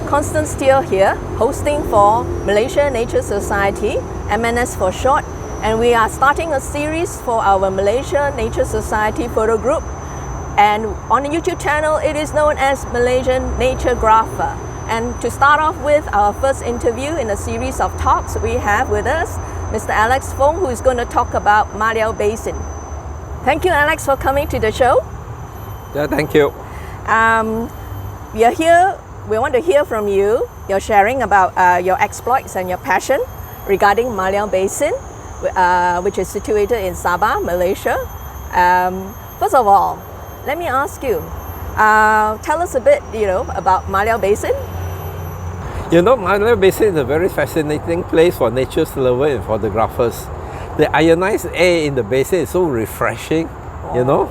Constance here, hosting for Malaysia Nature Society, MNS for short, and we are starting a series for our Malaysia Nature Society photo group, and on the YouTube channel it is known as Malaysian NATUREGRAPHER. And to start off with our first interview in a series of talks, we have with us Mr. Alex Foong, who is going to talk about Maliau Basin. Thank you, Alex, for coming to the show. Yeah, thank you. We are here. We want to hear from you. You're sharing about your exploits and your passion regarding Maliau Basin, which is situated in Sabah, Malaysia. First of all, let me ask you, tell us a bit, about Maliau Basin. Maliau Basin is a very fascinating place for nature lovers and photographers. The ionized air in the basin is so refreshing,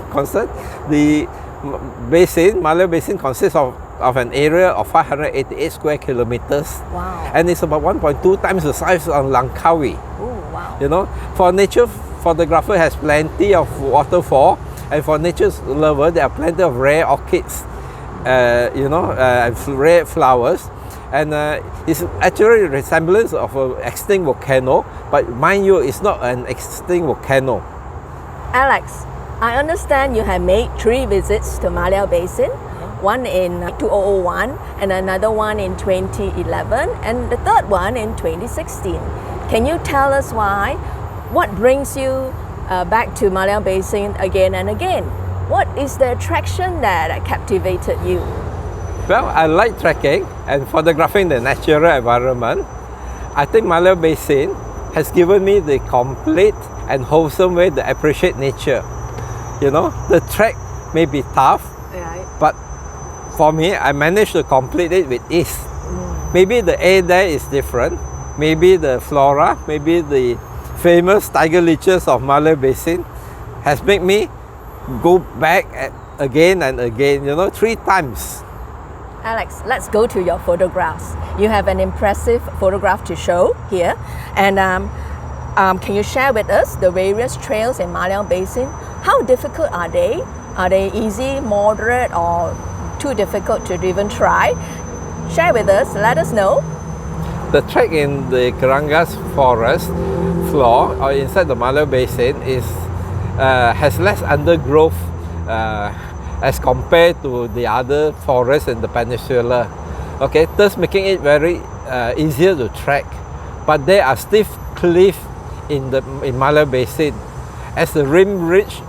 Constance. The basin, Maliau Basin, consists of an area of 588 square kilometers. Wow. And it's about 1.2 times the size of Langkawi. Oh, wow. For nature photographer has plenty of waterfall, and for nature lover there are plenty of rare orchids, rare flowers. And it's actually a resemblance of an extinct volcano, but mind you, it's not an extinct volcano. Alex, I understand you have made 3 visits to Maliau Basin. one in 2001 and another one in 2011 and the third one in 2016. Can you tell us why? What brings you back to Maliau Basin again and again? What is the attraction that captivated you? Well, I like trekking and photographing the natural environment. I think Maliau Basin has given me the complete and wholesome way to appreciate nature. You know, the trek may be tough, Right. but for me, I managed to complete it with ease. Maybe the air there is different. Maybe the flora, maybe the famous tiger leeches of Maliau Basin has made me go back again and again, you know, 3 times. Alex, let's go to your photographs. You have an impressive photograph to show here. And can you share with us the various trails in Maliau Basin? How difficult are they? Are they easy, moderate, or too difficult to even try? Share with us, let us know. The trek in the Karangas forest floor or inside the Maliau Basin has less undergrowth as compared to the other forests in the peninsula. Okay, thus making it very easier to trek. But there are steep cliffs in Maliau Basin, as the rim ridge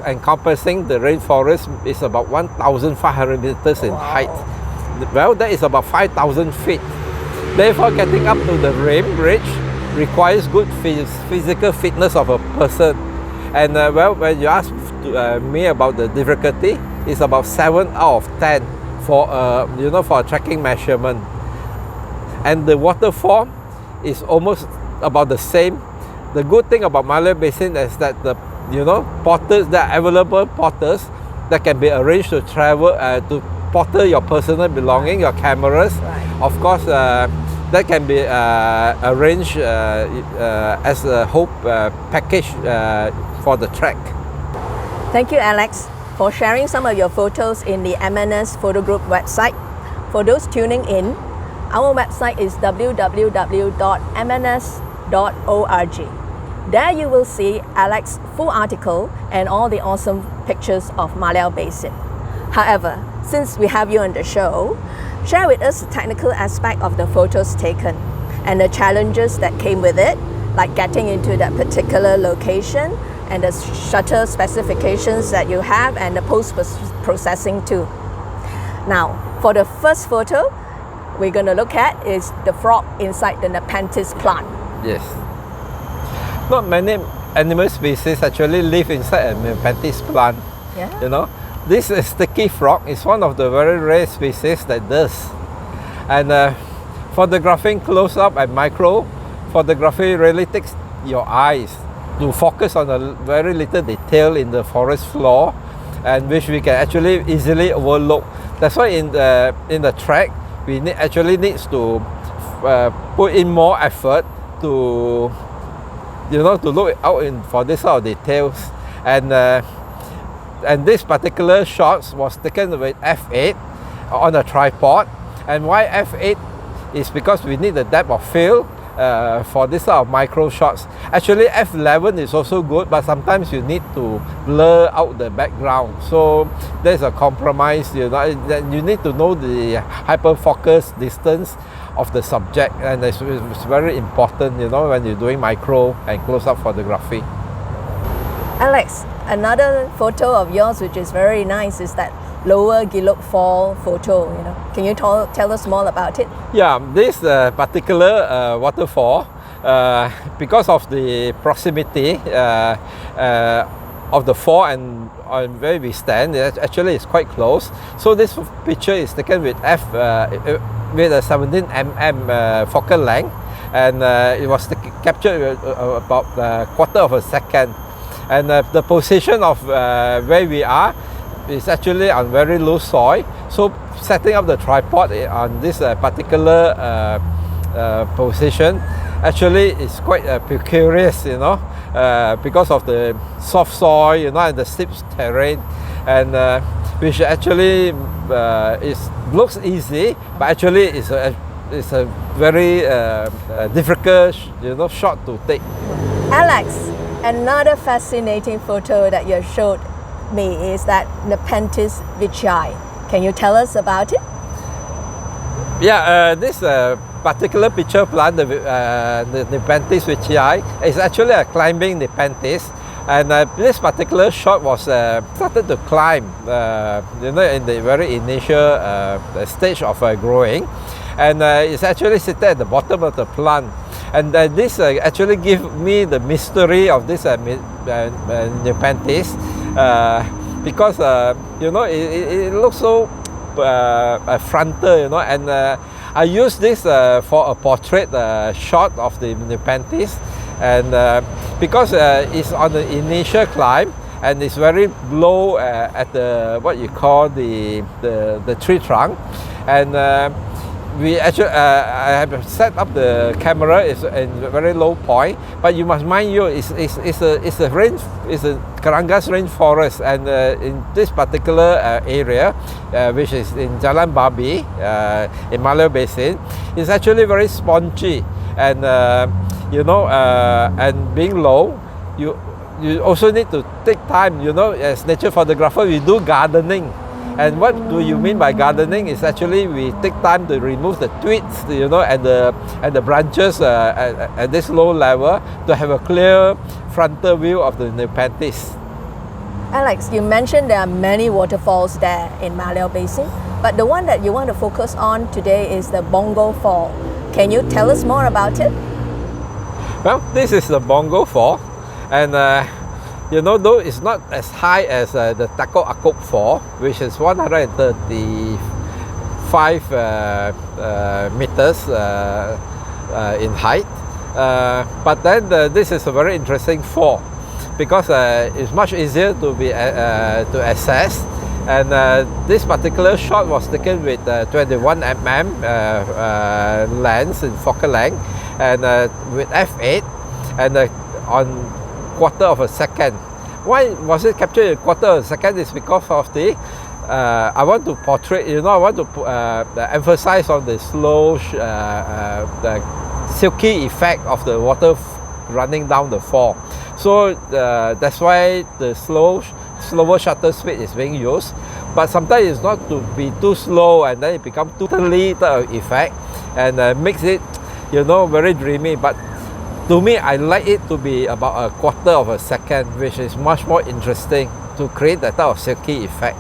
encompassing the rainforest is about 1,500 meters in height. Well, that is about 5,000 feet. Therefore, getting up to the rim ridge requires good physical fitness of a person. And well, when you ask me about the difficulty, it's about 7 out of 10 for for a trekking measurement. And the waterfall is almost about the same. The good thing about Maliau Basin is that the potters, there are available potters that can be arranged to travel to potter your personal belonging, your cameras. Right. Of course, that can be arranged as a whole package for the trek. Thank you, Alex, for sharing some of your photos in the MNS Photo Group website. For those tuning in, our website is www.mns.org. There you will see Alex's full article and all the awesome pictures of Maliau Basin. However, since we have you on the show, share with us the technical aspect of the photos taken and the challenges that came with it, like getting into that particular location and the shutter specifications that you have and the post-processing too. Now, for the first photo we're going to look at is the frog inside the Nepenthes plant. Yes. Not many animal species actually live inside a Nepenthes plant. Yeah. You know, this sticky frog is one of the very rare species that does. And photographing close up and micro photography really takes your eyes to focus on a very little detail in the forest floor, and which we can actually easily overlook. That's why in the trek we actually needs to put in more effort to to look out for this sort of details. And this particular shot was taken with f8 on a tripod. And why f8 is because we need the depth of field for this sort of micro shots. Actually f11 is also good, but sometimes you need to blur out the background, so there's a compromise. You need to know the hyperfocus distance of the subject, and it's very important when you're doing micro and close-up photography. Alex, another photo of yours which is very nice is that lower Gilok Fall photo. Can you tell us more about it? Yeah, this particular waterfall, because of the proximity of the fall and where we stand, actually it's quite close. So this picture is taken with with a 17mm focal length, and it was captured with about a quarter of a second. And the position of where we are is actually on very loose soil. So setting up the tripod on this particular position actually is quite precarious, because of the soft soil, and the steep terrain, and which actually looks easy, but actually it's a very difficult shot to take. Alex, another fascinating photo that you showed me is that Nepenthes vichai. Can you tell us about it? Yeah, this particular picture plant, the Nepenthes wichii, is actually a climbing Nepenthes. And this particular shot was started to climb, in the very initial stage of growing, and it's actually sitting at the bottom of the plant. And this actually gives me the mystery of this Nepenthes, because it looks so frontal, and I use this for a portrait shot of the Nepenthes. And because it's on the initial climb and it's very low at the what you call the tree trunk, and we actually I have set up the camera is in a very low point, but you must mind you it's a Karangas rainforest, and in this particular area, which is in Jalan Babi in Maliau Basin, it's actually very spongy, and and being low, you also need to take time. As nature photographer, we do gardening. And what do you mean by gardening? Is actually we take time to remove the twigs, and the branches at this low level to have a clear frontal view of the Nepenthes. Alex, you mentioned there are many waterfalls there in Maliau Basin, but the one that you want to focus on today is the Bongo Fall. Can you tell us more about it? Well, this is the Bongo Fall, and though it's not as high as the Tako Akop Fall, which is 135 meters in height, but then this is a very interesting fall because it's much easier to be to assess. And this particular shot was taken with 21 mm lens in focal length, and with f8, and on quarter of a second. Why was it captured in quarter of a second? Is because of the I want to portray, I want to emphasize on the slow, the silky effect of the water running down the fall. So that's why the slower shutter speed is being used. But sometimes it's not to be too slow, and then it becomes totally the effect, and makes it, very dreamy. But to me, I like it to be about a quarter of a second, which is much more interesting to create that type of silky effect.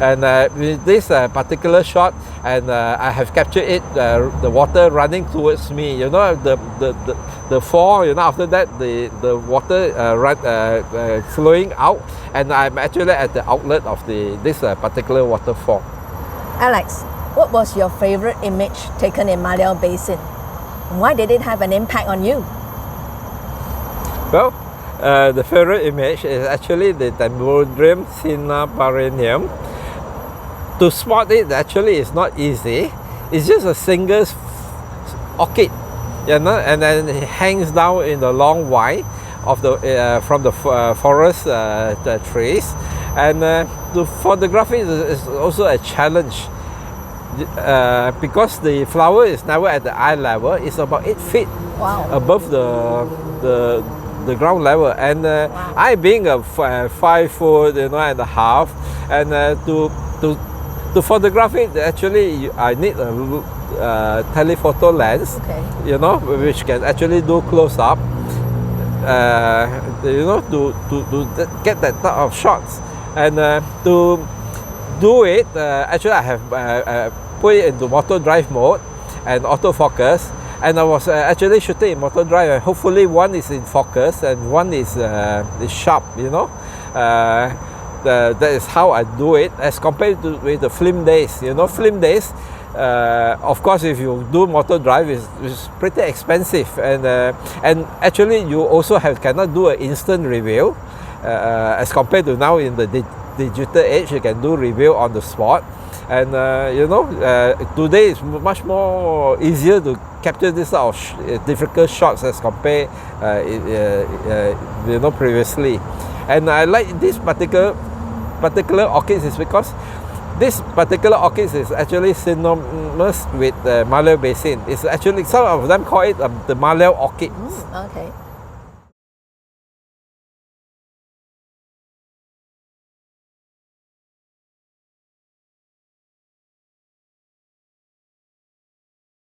And with this particular shot, and I have captured it, the water running towards me. The fall. After that, the water flowing out, and I'm actually at the outlet of this particular waterfall. Alex, what was your favorite image taken in Maliau Basin? Why did it have an impact on you? Well, the favorite image is actually the Dendrobium cinnabarinium. To spot it actually is not easy. It's just a single orchid, and then it hangs down in the long vine of the from the forest the trees, and to photograph it is also a challenge because the flower is never at the eye level. It's about 8 feet above the ground level, and I being a 5 foot and a half, and to photograph it, actually I need a telephoto lens, which can actually do close up, to get that type of shots. And to do it, actually I have put it into motor drive mode and autofocus, and I was actually shooting in motor drive, and hopefully one is in focus and one is sharp, that is how I do it as compared to with the film days. Film days, of course, if you do motor drive, it's pretty expensive, and actually you also cannot do an instant review as compared to now in the digital age. You can do review on the spot, and today is much more easier to capture this sort of difficult shots as compared previously. And I like this particular orchids is because this particular orchid is actually synonymous with the Maliau Basin. It's actually, some of them call it the Maliau orchid. Okay.